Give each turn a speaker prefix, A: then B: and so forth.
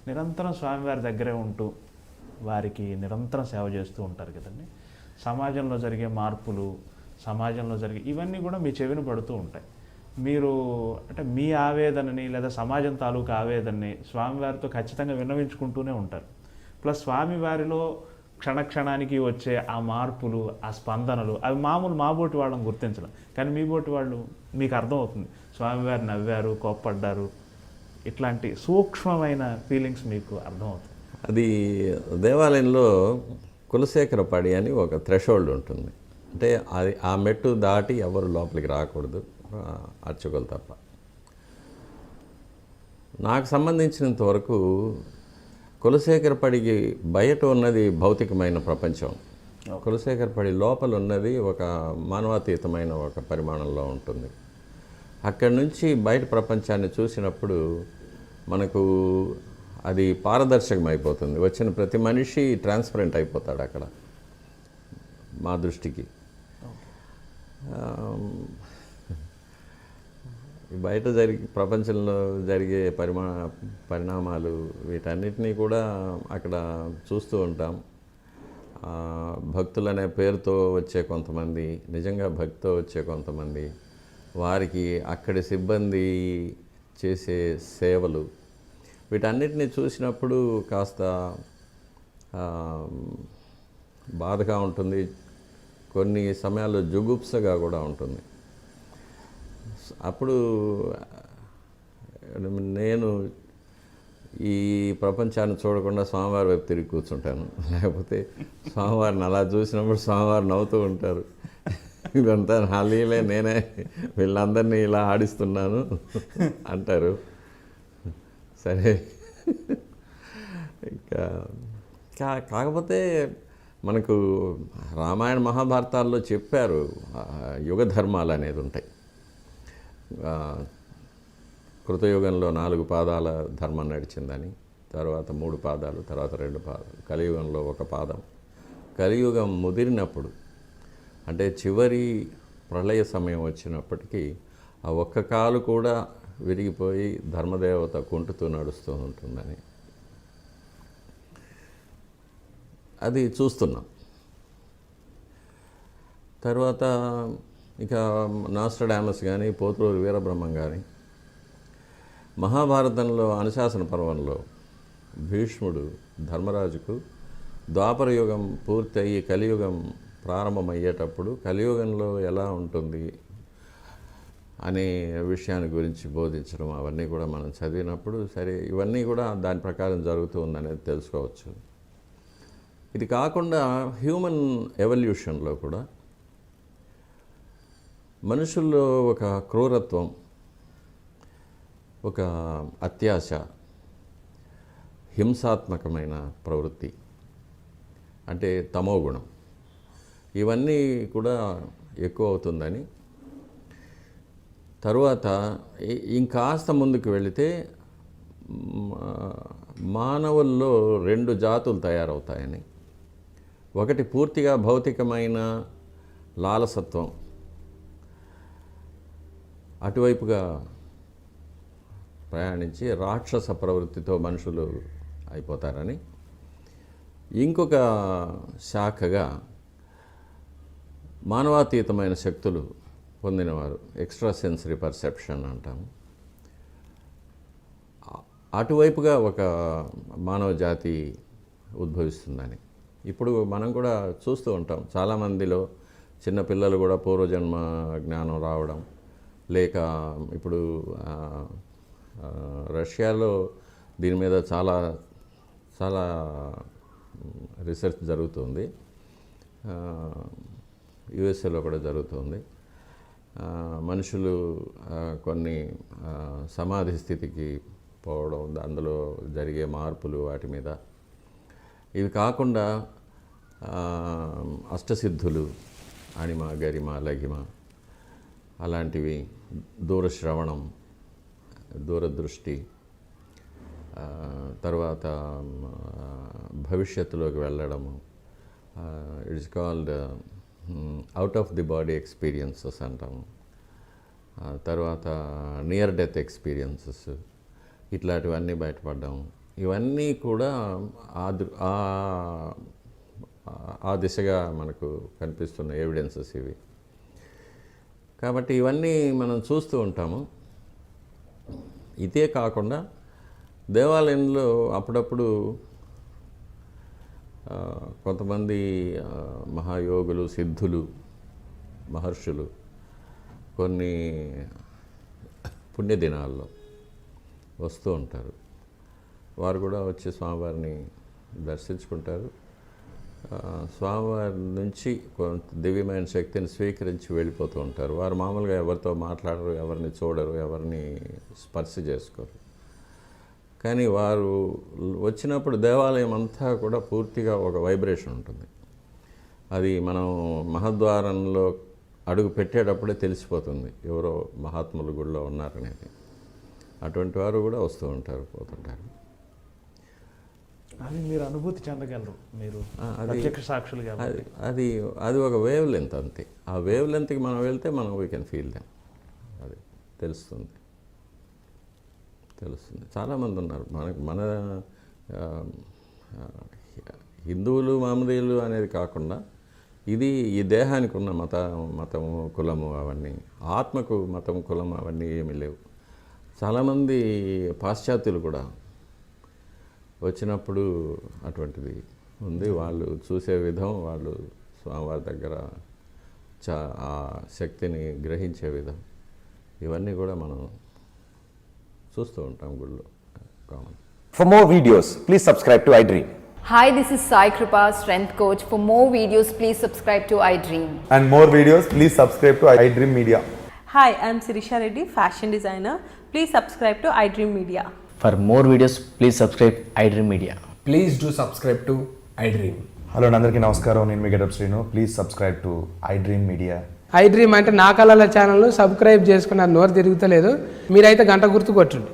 A: నిరంతరం స్వామివారి దగ్గరే ఉంటూ వారికి నిరంతరం సేవ చేస్తూ ఉంటారు కదండి. సమాజంలో జరిగే మార్పులు, సమాజంలో జరిగే ఇవన్నీ కూడా మీ చెవిన పడుతూ ఉంటాయి. మీరు అంటే మీ ఆవేదనని లేదా సమాజం తాలూకు ఆవేదనని స్వామివారితో ఖచ్చితంగా విన్నవించుకుంటూనే ఉంటారు. ప్లస్ స్వామివారిలో క్షణక్షణానికి వచ్చే ఆ మార్పులు, ఆ స్పందనలు అవి మామూలు మా బోటి వాళ్ళని గుర్తించడం. కానీ మీ బోటి వాళ్ళు మీకు అర్థమవుతుంది, స్వామివారు నవ్వారు, కోప్పడ్డారు, ఇట్లాంటి సూక్ష్మమైన ఫీలింగ్స్ మీకు అర్థమవుతుంది.
B: అది దేవాలయంలో కులశేఖరపడి అని ఒక థ్రెషోల్డ్ ఉంటుంది. అంటే అది ఆ మెట్టు దాటి ఎవరు లోపలికి రాకూడదు, అర్చకులు తప్ప. నాకు సంబంధించినంత వరకు కులశేఖరపడికి బయట ఉన్నది భౌతికమైన ప్రపంచం, కులశేఖరపడి లోపల ఉన్నది ఒక మానవాతీతమైన ఒక పరిమాణంలో ఉంటుంది. అక్కడి నుంచి బయట ప్రపంచాన్ని చూసినప్పుడు మనకు అది పారదర్శకం అయిపోతుంది. వచ్చిన ప్రతి మనిషి ట్రాన్స్పరెంట్ అయిపోతాడు అక్కడ మా దృష్టికి. బయట ప్రపంచంలో జరిగే పరిణామాలు వీటన్నిటినీ కూడా అక్కడ చూస్తూ ఉంటాం. భక్తులనే పేరుతో వచ్చే కొంతమంది, నిజంగా భక్తితో వచ్చే కొంతమంది, వారికి అక్కడి సిబ్బంది చేసే సేవలు, వీటన్నిటిని చూసినప్పుడు కాస్త బాధగా ఉంటుంది, కొన్ని సమయాల్లో జుగుప్సగా కూడా ఉంటుంది. అప్పుడు నేను ఈ ప్రపంచాన్ని చూడకుండా స్వామివారి వైపు తిరిగి కూర్చుంటాను. లేకపోతే స్వామివారిని అలా చూసినప్పుడు స్వామివారు నవ్వుతూ ఉంటారు, ఇదంతా నా లీలే, నేనే వీళ్ళందరినీ ఇలా ఆడిస్తున్నాను అంటారు. సరే, ఇంకా కాకపోతే మనకు రామాయణ మహాభారతాల్లో చెప్పారు యుగ ధర్మాలు అనేది ఉంటాయి. కృతయుగంలో 4 పాదాల ధర్మం నడిచిందని, తర్వాత 3 పాదాలు, తర్వాత 2 పాదాలు, కలియుగంలో 1 పాదం. కలియుగం ముదిరినప్పుడు అంటే చివరి ప్రళయ సమయం వచ్చినప్పటికీ ఆ ఒక్క కాలు కూడా విరిగిపోయి ధర్మదేవత కుంటుతూ నడుస్తూ ఉంటుందని అది చూస్తున్నాం. తర్వాత ఇక నాస్ట్రడామస్ కానీ, పోతులూరి వీరబ్రహ్మం కానీ, మహాభారతంలో అనుశాసన పర్వంలో భీష్ముడు ధర్మరాజుకు ద్వాపర యుగం పూర్తయి కలియుగం ప్రారంభమయ్యేటప్పుడు కలియుగంలో ఎలా ఉంటుంది అనే విషయాన్ని గురించి బోధించడం, అవన్నీ కూడా మనం చదివినప్పుడు సరే ఇవన్నీ కూడా దాని ప్రకారం జరుగుతూ ఉందనేది తెలుసుకోవచ్చు. ఇది కాకుండా హ్యూమన్ ఎవల్యూషన్లో కూడా మనుషుల్లో ఒక క్రూరత్వం, ఒక అత్యాశ, హింసాత్మకమైన ప్రవృత్తి అంటే తమోగుణం, ఇవన్నీ కూడా ఎక్కువ అవుతుందని, తరువాత ఇంకాస్త ముందుకు వెళితే మానవుల్లో 2 జాతులు తయారవుతాయని, ఒకటి పూర్తిగా భౌతికమైన లాలసత్వం, అటువైపుగా ప్రయాణించి రాక్షస ప్రవృత్తితో మనుషులు అయిపోతారని, ఇంకొక శాఖగా మానవాతీతమైన శక్తులు పొందినవారు, ఎక్స్ట్రా సెన్సరీ పర్సెప్షన్ అంటాము, అటువైపుగా ఒక మానవ జాతి ఉద్భవిస్తుందని ఇప్పుడు మనం కూడా చూస్తూ ఉంటాం. చాలామందిలో చిన్నపిల్లలు కూడా పూర్వజన్మ జ్ఞానం రావడం, లేక ఇప్పుడు రష్యాలో దీని మీద చాలా చాలా రీసెర్చ్ జరుగుతుంది, యుఎస్ఏలో కూడా జరుగుతుంది. మనుషులు కొన్ని సమాధి స్థితికి పోవడం, అందులో జరిగే మార్పులు, వాటి మీద. ఇవి కాకుండా అష్టసిద్ధులు, అణిమ, గరిమ, లఘిమ అలాంటివి, దూరశ్రవణం, దూరదృష్టి, తర్వాత భవిష్యత్తులోకి వెళ్ళడము, it's called out of the body experiences అంటాము, తర్వాత నియర్ డెత్ ఎక్స్పీరియన్సెస్, ఇట్లాంటివన్నీ బయటపడ్డాము. ఇవన్నీ కూడా ఆ దిశగా మనకు కనిపిస్తున్న ఎవిడెన్సెస్ ఇవి. కాబట్టి ఇవన్నీ మనం చూస్తూ ఉంటాము. ఇదే కాకుండా దేవాలయంలో అప్పుడప్పుడు కొంతమంది మహాయోగులు, సిద్ధులు, మహర్షులు కొన్ని పుణ్యదినాల్లో వస్తూ ఉంటారు. వారు కూడా వచ్చి స్వామివారిని దర్శించుకుంటారు. స్వామివారి నుంచి కొంత దివ్యమైన శక్తిని స్వీకరించి వెళ్ళిపోతూ ఉంటారు. వారు మామూలుగా ఎవరితో మాట్లాడరు, ఎవరిని చూడరు, ఎవరిని స్పర్శ చేసుకోరు. కానీ వారు వచ్చినప్పుడు దేవాలయం అంతా కూడా పూర్తిగా ఒక వైబ్రేషన్ ఉంటుంది. అది మనం మహద్వారంలో అడుగు పెట్టేటప్పుడే తెలిసిపోతుంది ఎవరో మహాత్ములు గుడిలో ఉన్నారనేది. అటువంటి వారు కూడా వస్తూ ఉంటారు, పోతుంటారు.
A: అది మీరు అనుభూతి చెందగలరు, మీరు ప్రత్యక్ష సాక్షులు కాబట్టి.
B: అది ఒక వేవ్ లెంత్ అంతే. ఆ వేవ్ లెంత్కి మనం వెళ్తే మనం వీ కెన్ ఫీల్ దెమ్. అది తెలుస్తుంది. చాలామంది ఉన్నారు మన హిందువులు, మహమ్మదీయులు అనేది కాకుండా ఇది ఈ దేహానికి ఉన్న మతము, కులము అవన్నీ, ఆత్మకు మతం, కులం అవన్నీ ఏమీ లేవు. చాలామంది పాశ్చాత్యులు కూడా వచ్చినప్పుడు అటువంటిది ఉంది. వాళ్ళు చూసే విధం, వాళ్ళు స్వామివారి దగ్గర ఆ శక్తిని గ్రహించే విధం, ఇవన్నీ కూడా మనం చూస్తూ ఉంటాం గుళ్ళో common.
C: For more videos, please subscribe to iDream.
D: Hi, this is Sai Kripa, Strength Coach. For more videos, please subscribe to iDream.
E: And more videos, please subscribe to iDream Media.
F: Hi, I'm Sirisha Reddy, fashion designer. Please subscribe to iDream Media.
G: For more videos, please subscribe iDream Media.
H: Please do subscribe to iDream.
E: Hello అందరికీ నమస్కారం, నేను మీ getup Srinu. Please subscribe to iDream Media.
I: iDream అంటే నా కళల channel subscribe చేసుకున్న నోరు తిరుగుతలేదు, మీరైతే గంట గుర్తు కొట్టండి.